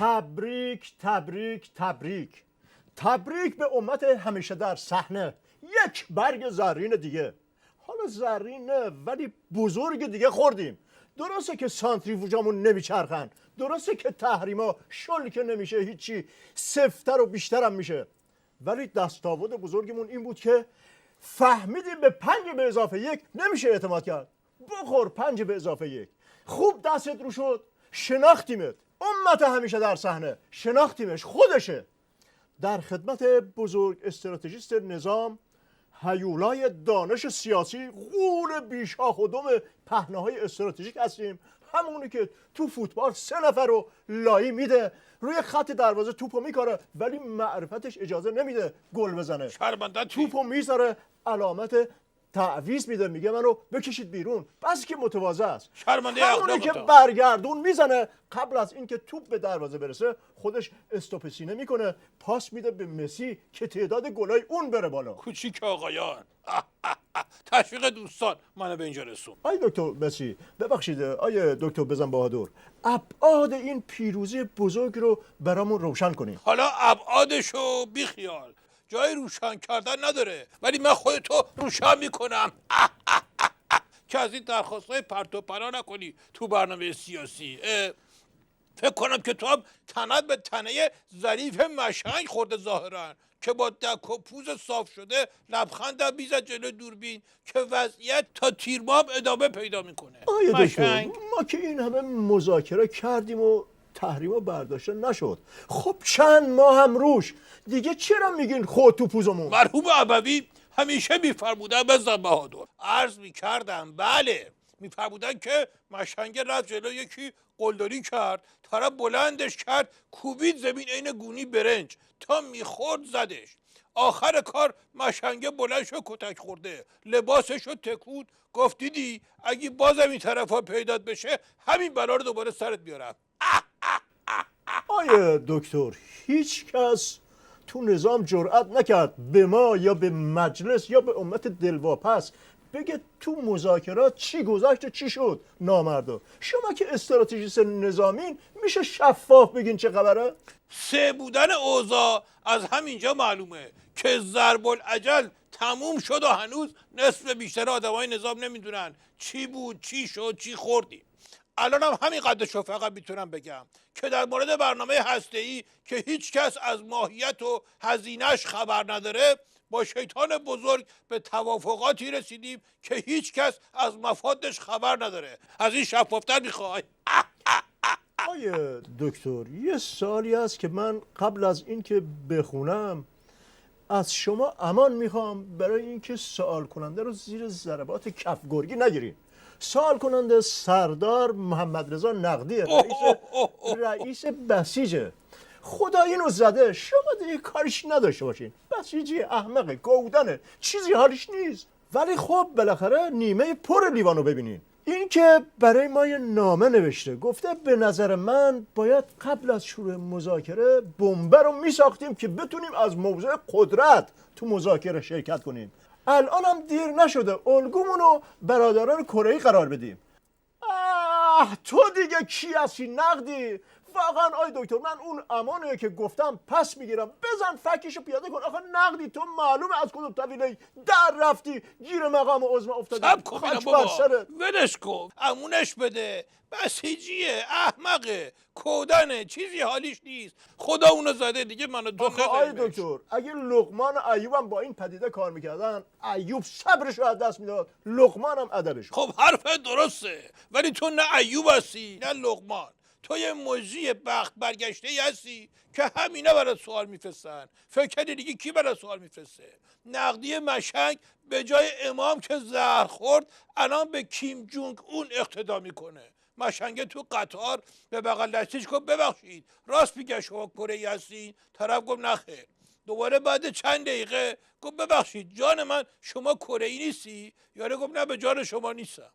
تبریک تبریک تبریک تبریک به امت همیشه در صحنه. یک برگ زرین دیگه. حالا زرین نه ولی بزرگ دیگه خوردیم. درسته که سانتریفوژامون نمیچرخن، درسته که تحریما شل که نمیشه هیچی، سفتر و بیشتر هم میشه، ولی دستاورد بزرگمون این بود که فهمیدیم به 5 به اضافه 1 نمیشه اعتماد کرد. بخور 5 به اضافه 1. خوب دستت رو شد، شناختیمت. امت همیشه در صحنه شناختیمش، خودشه. در خدمت بزرگ استراتژیست نظام، هیولای دانش سیاسی، غول بیشاخ و دم پهنه‌های استراتژیک هستیم. همونی که تو فوتبال 3 نفر رو لایی میده، روی خط دروازه توپو میکاره ولی معرفتش اجازه نمیده گل بزنه. توپو میذاره، علامت تعویض میده، میگه منو بکشید بیرون. بس که متواضع است. همونی که برگردون میزنه، قبل از اینکه توپ به دروازه برسه خودش استوپ سینه میکنه، پاس میده به مسی که تعداد گلای اون بره بالا. کوچیک آقایان، تشویق دوستان منو به اینجا رسون. آی دکتر مسی، ببخشید آی دکتر بزن بهادر، ابعاد این پیروزی بزرگ رو برامون روشن کنیم. حالا ابعادشو بیخیال، جای روشن کردن نداره، ولی من خودتو روشن میکنم که از این درخواستای پرت و پلا نکنی تو برنامه سیاسی. فکر کنم که تو هم تنت به تنه ظریف مشنگ خورده ظاهرا، که با دک و پوز صاف شده لبخندم میزد جلوی دوربین که وضعیت تا تیر ماه ادامه پیدا میکنه. آیا دکتر ما که این همه مذاکره کردیم و تحریما برداشته نشد، خب چند ماه هم روش، دیگه چرا میگین خود تو پوزمون؟ مرحوم ابوی همیشه میفرمودن بزن بهادر، عرض میکردم بله، میفرمودن که مشنگ رفت جلو یکی قلدری کرد، طرف بلندش کرد کوبید زمین عین گونی برنج تا میخورد زدش. آخر کار مشنگه بلند شد کتک خورده، لباسش رو تکود، گفت دیدی اگه بازم این طرف ها پیدات بشه همین بلا رو دوباره سرت بیارم. آیه دکتر، هیچ کس تو نظام جرأت نکرد به ما یا به مجلس یا به امت دلواپس بگه تو مذاکرات چی گذشت و چی شد. نامردا، شما که استراتژیست نظامین میشه شفاف بگین چه خبره؟ سه بودن اوضاع از همینجا معلومه که ضرب الاجل تموم شد و هنوز نصف بیشتر آدمای نظام نمیدونن چی بود، چی شد، چی خوردی. الان هم همین قدرشو فقط میتونم بگم که در مورد برنامه هسته‌ای که هیچ کس از ماهیت و هزینه‌اش خبر نداره، با شیطان بزرگ به توافقاتی رسیدیم که هیچ کس از مفادش خبر نداره. از این شفافتر میخوای؟ آیه دکتر، یه سالی هست که من قبل از اینکه بخونم از شما امان میخوام برای اینکه سوال کننده رو زیر ضربات کفگرگی نگیریم. سوال کننده سردار محمد رضا نقدی، رئیس بسیجه. خدا اینو زده، شما دیگه کارش نداشته باشین. بسیجی احمقه، گودنه، چیزی حالش نیست. ولی خب بالاخره نیمه پر لیوانو ببینین. این که برای ما یه نامه نوشته، گفته به نظر من باید قبل از شروع مذاکره بمب رو میساختیم که بتونیم از موضع قدرت تو مذاکره شرکت کنیم. الان هم دیر نشده، الگومون رو برادران کره‌ای قرار بدیم. تو دیگه کی هستی نقدی؟ واقعا آی دکتر، من اون امانه که گفتم پس میگیرم. بزن فکیشو پیاده کن. آخه نقدی تو معلومه از کدوم طویله در رفتی گیر مقام عظما افتادی. سب کن بابا، ولش کن، امونش بده. بسیجیه، احمقه، کودنه، چیزی حالیش نیست. خدا اونو زده دیگه، منو تو نزدیمش. آی دکتر، اگه لقمان و ایوبم با این پدیده کار میکردن، ایوب صبرش رو از دست میداد، لقمان هم ادبش. خب حرفت درسته، ولی تو نه ایوب هستی نه لقمان. تو یه مجری بخت برگشته ای هستی که همینا برای سوال میفرستن. فکر کردی دیگه کی برای سوال میفرسته؟ نقدی مشنگ به جای امام که زهر خورد الان به کیم جونگ اون اقتدا میکنه. مشنگ تو قطار به بغل دستیش گفت ببخشید راست میگه شما کره‌ای هستین؟ طرف گفت نخیر. دوباره بعد چند دقیقه گفت ببخشید جان من شما کره‌ای نیستی؟ یارو گفت نه به جان شما نیستم.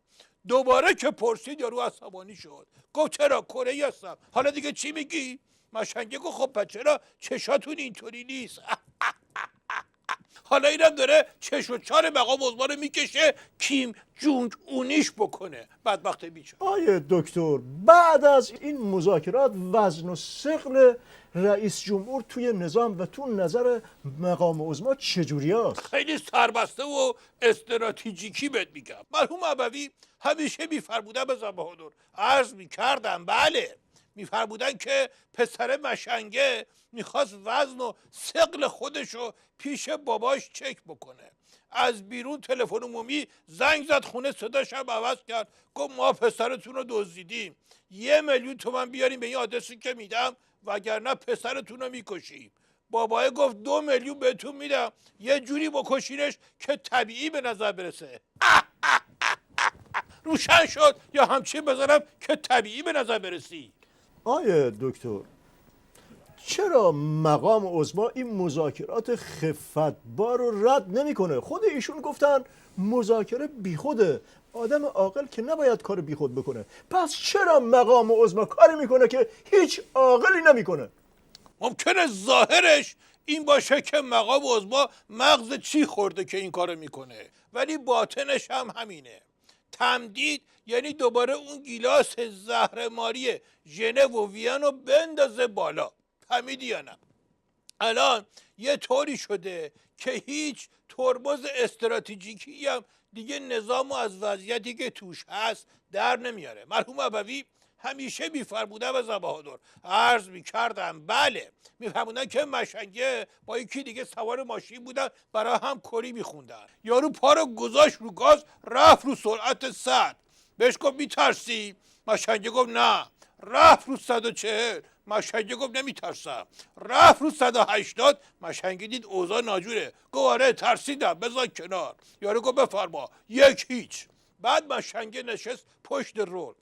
دوباره که پرسید یارو عصبانی شد، گفت چرا کره‌ای هستم، حالا دیگه چی میگی؟ مشنگه گفت خب پس چرا چشاتون اینطوری نیست؟ حالا اینم داره چش و چار مقام عظما رو میکشه کیم جونگ اونیش بکنه. بدبخت بیچاره. آیه دکتر، بعد از این مذاکرات وزن و ثقل رئیس جمهور توی نظام و تو نظر مقام عظما چجوری است؟ خیلی سربسته و استراتژیکی بهت میگم. مرحوم ابوی همیشه میفرمودن به بهادر، عرض میکردم بله، میفرمودن که پسر مشنگه میخواست وزن و ثقل خودشو پیش باباش چک بکنه. از بیرون تلفن عمومی زنگ زد خونه، صداش هم عوض کرد، گفت ما پسرتون رو دزدیدیم، 1,000,000 تومان بیاریم به این آدرسی که میدم وگرنه پسرتون رو میکشیم. بابای گفت 2,000,000 بهتون میدم، یه جوری بکشینش که طبیعی به نظر برسه. روشن شد یا همچین بذارم که طبیعی به نظر برسی. آیه دکتر، چرا مقام عظما این مذاکرات خفتبار رو رد نمیکنه؟ خود ایشون گفتن مذاکره بیخوده، آدم عاقل که نباید کار بیخود بکنه. پس چرا مقام عظما کاری میکنه که هیچ عاقلی نمیکنه؟ ممکنه ظاهرش این باشه که مقام عظما مغز چی خورده که این کارو میکنه، ولی باطنش هم همینه. تمدید یعنی دوباره اون گیلاس زهرماری ژنو و وین رو بندازه بالا. فهمیدی یا نه؟ الان یه طوری شده که هیچ ترمز استراتژیکی هم دیگه نظام و از وضعیتی که توش هست در نمیاره. مرحوم ابوی همیشه میفرمودن به بهادر، عرض میکردم بله، میفرمودن که مشنگه با یکی دیگه سوار ماشین بودن، برای هم کری میخوندن. یارو پا رو گذاشت رو گاز، رفت رو سرعت 100. بهش گفت میترسی؟ مشنگه گفت نه. رفت رو 140. مشنگه گفت نمیترسم. رفت رو 180. مشنگه دید اوضاع ناجوره، گفت آره ترسیدم، بذار کنار. یارو گفت بفرما. 1-0. بعد مشنگه نشست پشت رول،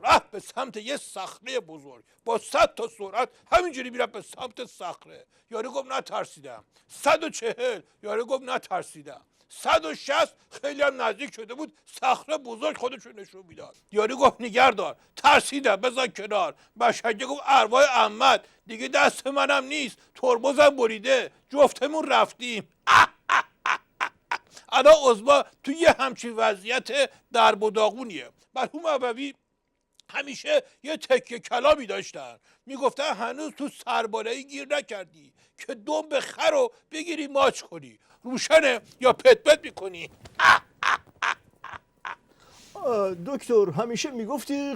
رفت به سمت یه صخره بزرگ با 100 تا سرعت، همینجوری میرفت به سمت صخره. یارو گفت نترسیدم. 140. یارو گفت نترسیدم. 160. خیلی هم نزدیک شده بود، صخره بزرگ خودشو نشون میداد. یارو گفت نگهدار، ترسیدم، بذار کنار. مشنگه گفت ارواح عمت دیگه دست منم نیست، ترمزم بریده، جفتمون رفتیم. الان عظما توی یه همچین وضعیت درب و داغونیه. مرحوم ابوی همیشه یه تکه کلامی داشتن، میگفتن هنوز تو سربالایی گیر نکردی که دنب خر رو بگیری ماچ کنی، روشنه یا پت پت میکنی. دکتر همیشه میگفتی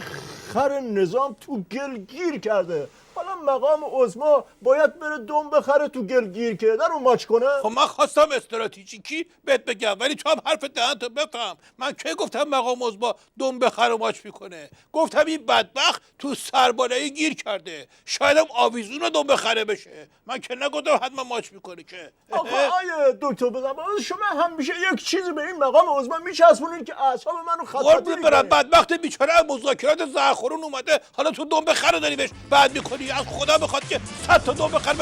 خر نظام تو گل گیر کرده، حالا مقام عظما باید بره دنب خر تو گل گیر کرده رو ماچ کنه؟ خب من خواستم استراتژیکی بهت بگم، ولی تو هم حرف دهنتو بفهم. من کی گفتم مقام عظما دنب خر رو ماچ میکنه؟ گفتم این بدبخت تو سربالایی گیر کرده، شاید هم آویزون رو دنب خره بشه. من که نگفتم حتما ماچ میکنه که. آخه آیه دکتر بزن، شما همیشه یک چیزی به این مقام عظما میچسبونید که اعصاب منو خطاطی برم. بدبخت بیچاره مذاکرات زهرخورون اومده، حالا تو دنب خر رو داری بهش بعد میکنی. از خدا بخواد که 100 تا دنب خر